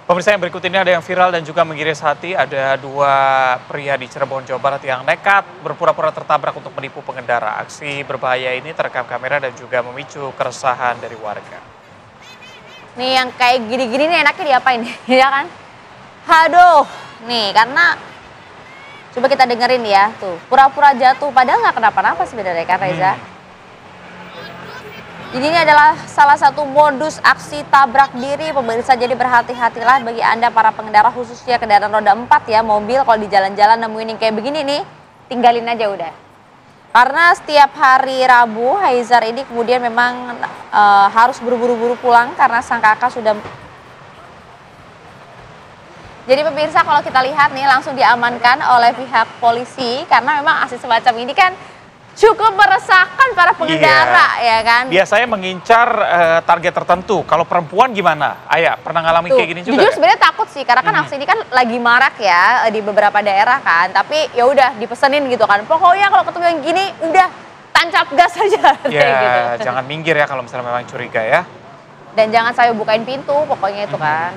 Pemirsa, yang berikut ini ada yang viral dan juga mengiris hati. Ada dua pria di Cirebon, Jawa Barat yang nekat berpura-pura tertabrak untuk menipu pengendara. Aksi berbahaya ini terekam kamera dan juga memicu keresahan dari warga. Nih yang kayak gini-gini nih enaknya diapain? Ya kan? Aduh, nih karena coba kita dengerin ya tuh. Pura-pura jatuh padahal nggak kenapa-napa sebenarnya kan Reza. Jadi ini adalah salah satu modus aksi tabrak diri pemirsa, jadi berhati-hatilah bagi Anda para pengendara khususnya kendaraan roda 4 ya, mobil kalau di jalan-jalan nemuin yang kayak begini nih, tinggalin aja udah. Karena setiap hari Rabu, Haizar ini kemudian memang harus buru-buru pulang karena sang kakak sudah. Jadi pemirsa kalau kita lihat nih langsung diamankan oleh pihak polisi karena memang aksi semacam ini kan cukup meresahkan para pengendara ya kan. Biasanya mengincar target tertentu. Kalau perempuan gimana? Ayah pernah ngalamin kayak gini juga? Jujur sebenarnya takut sih karena kan aksi ini kan lagi marak ya di beberapa daerah kan. Tapi ya udah dipesenin gitu kan. Pokoknya kalau ketemu yang gini udah tancap gas aja. Ya gitu. jangan minggir ya kalau misalnya memang curiga ya. Dan jangan saya bukain pintu pokoknya itu kan.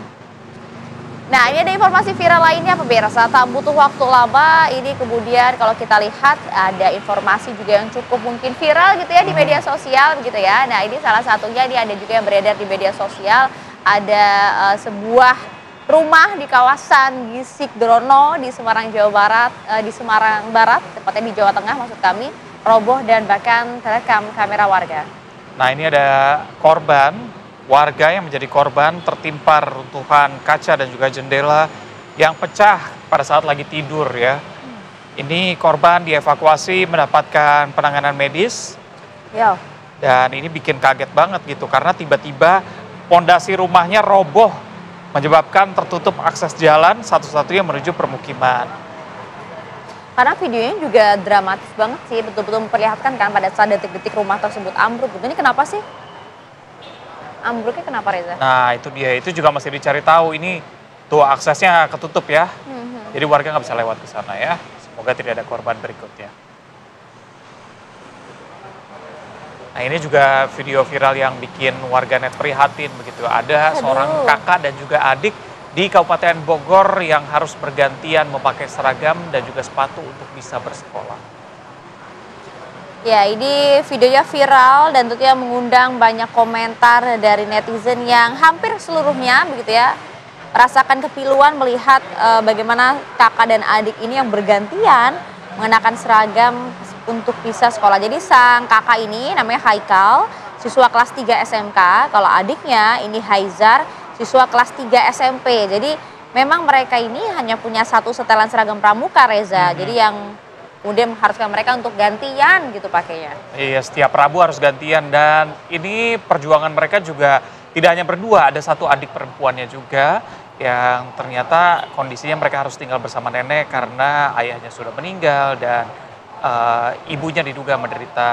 Nah ini ada informasi viral lainnya pemirsa, tak butuh waktu lama ini kemudian kalau kita lihat ada informasi juga yang cukup mungkin viral gitu ya di media sosial gitu ya. Nah ini salah satunya ini ada juga yang beredar di media sosial, ada sebuah rumah di kawasan Gisik Drono di Semarang Jawa Barat, di Semarang Barat, tepatnya di Jawa Tengah maksud kami, roboh dan bahkan terekam kamera warga. Nah ini ada korban. Warga yang menjadi korban tertimpa runtuhan kaca dan juga jendela yang pecah pada saat lagi tidur ya. Ini korban dievakuasi mendapatkan penanganan medis. Yo. Dan ini bikin kaget banget gitu karena tiba-tiba pondasi rumahnya roboh menyebabkan tertutup akses jalan satu-satunya menuju permukiman. Karena videonya juga dramatis banget sih, betul-betul memperlihatkan kan pada saat detik-detik rumah tersebut ambruk. Ini kenapa sih? Ambruknya kenapa Reza? Nah itu dia, itu juga masih dicari tahu. Ini tuh aksesnya ketutup ya. Jadi warga nggak bisa lewat ke sana ya. Semoga tidak ada korban berikutnya. Nah ini juga video viral yang bikin warganet prihatin begitu. Ada seorang kakak dan juga adik di Kabupaten Bogor yang harus bergantian memakai seragam dan juga sepatu untuk bisa bersekolah. Ya, ini videonya viral dan tentunya mengundang banyak komentar dari netizen yang hampir seluruhnya begitu ya merasakan kepiluan melihat bagaimana kakak dan adik ini yang bergantian mengenakan seragam untuk bisa sekolah. Jadi sang kakak ini namanya Haikal, siswa kelas 3 SMK, kalau adiknya ini Haizar, siswa kelas 3 SMP. Jadi memang mereka ini hanya punya satu setelan seragam pramuka Reza. Jadi yang kemudian mengharuskan mereka untuk gantian gitu pakainya. Iya, setiap Rabu harus gantian dan ini perjuangan mereka juga tidak hanya berdua, ada satu adik perempuannya juga yang ternyata kondisinya mereka harus tinggal bersama nenek karena ayahnya sudah meninggal dan ibunya diduga menderita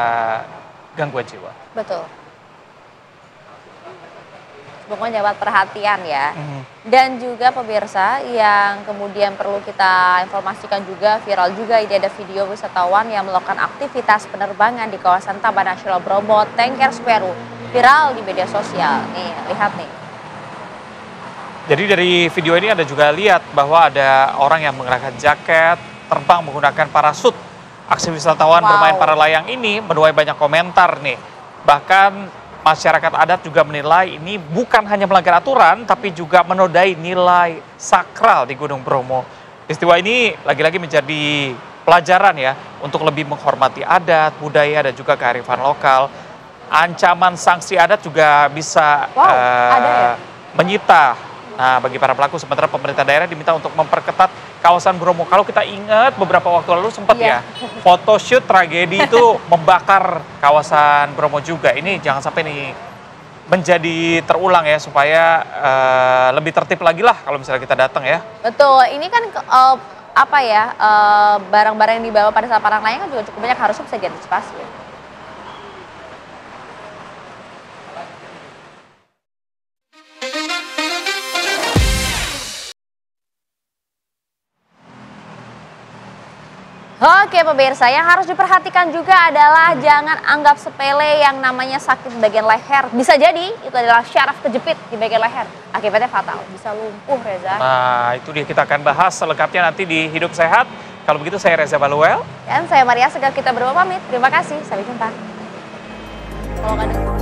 gangguan jiwa. Betul. Pokoknya dapat perhatian ya. Dan juga pemirsa yang kemudian perlu kita informasikan juga, viral juga ini ada video wisatawan yang melakukan aktivitas penerbangan di kawasan Taman Nasional Bromo, Tengger Semeru. Viral di media sosial. Nih, lihat nih. Jadi dari video ini ada juga lihat bahwa ada orang yang mengenakan jaket, terbang menggunakan parasut. Aksi wisatawan bermain para layang ini menuai banyak komentar nih. Bahkan masyarakat adat juga menilai ini bukan hanya melanggar aturan, tapi juga menodai nilai sakral di Gunung Bromo. Peristiwa ini lagi-lagi menjadi pelajaran ya, untuk lebih menghormati adat, budaya, dan juga kearifan lokal. Ancaman sanksi adat juga bisa menyita. Nah, bagi para pelaku, sementara pemerintah daerah diminta untuk memperketat kawasan Bromo. Kalau kita ingat beberapa waktu lalu sempat ya, photoshoot tragedi itu membakar kawasan Bromo juga. Ini jangan sampai nih menjadi terulang ya, supaya lebih tertib lagi lah kalau misalnya kita datang ya. Betul, ini kan barang-barang yang dibawa pada saat para layang kan juga cukup banyak, harusnya bisa diantisipasi ya. Oke pemirsa, yang harus diperhatikan juga adalah jangan anggap sepele yang namanya sakit di bagian leher. Bisa jadi itu adalah syaraf kejepit di bagian leher. Akibatnya fatal, bisa lumpuh Reza. Nah, itu dia kita akan bahas selengkapnya nanti di Hidup Sehat. Kalau begitu saya Reza Baluel. Dan saya Maria Segar, kita berdua pamit. Terima kasih, sampai jumpa. Kalau nggak ada...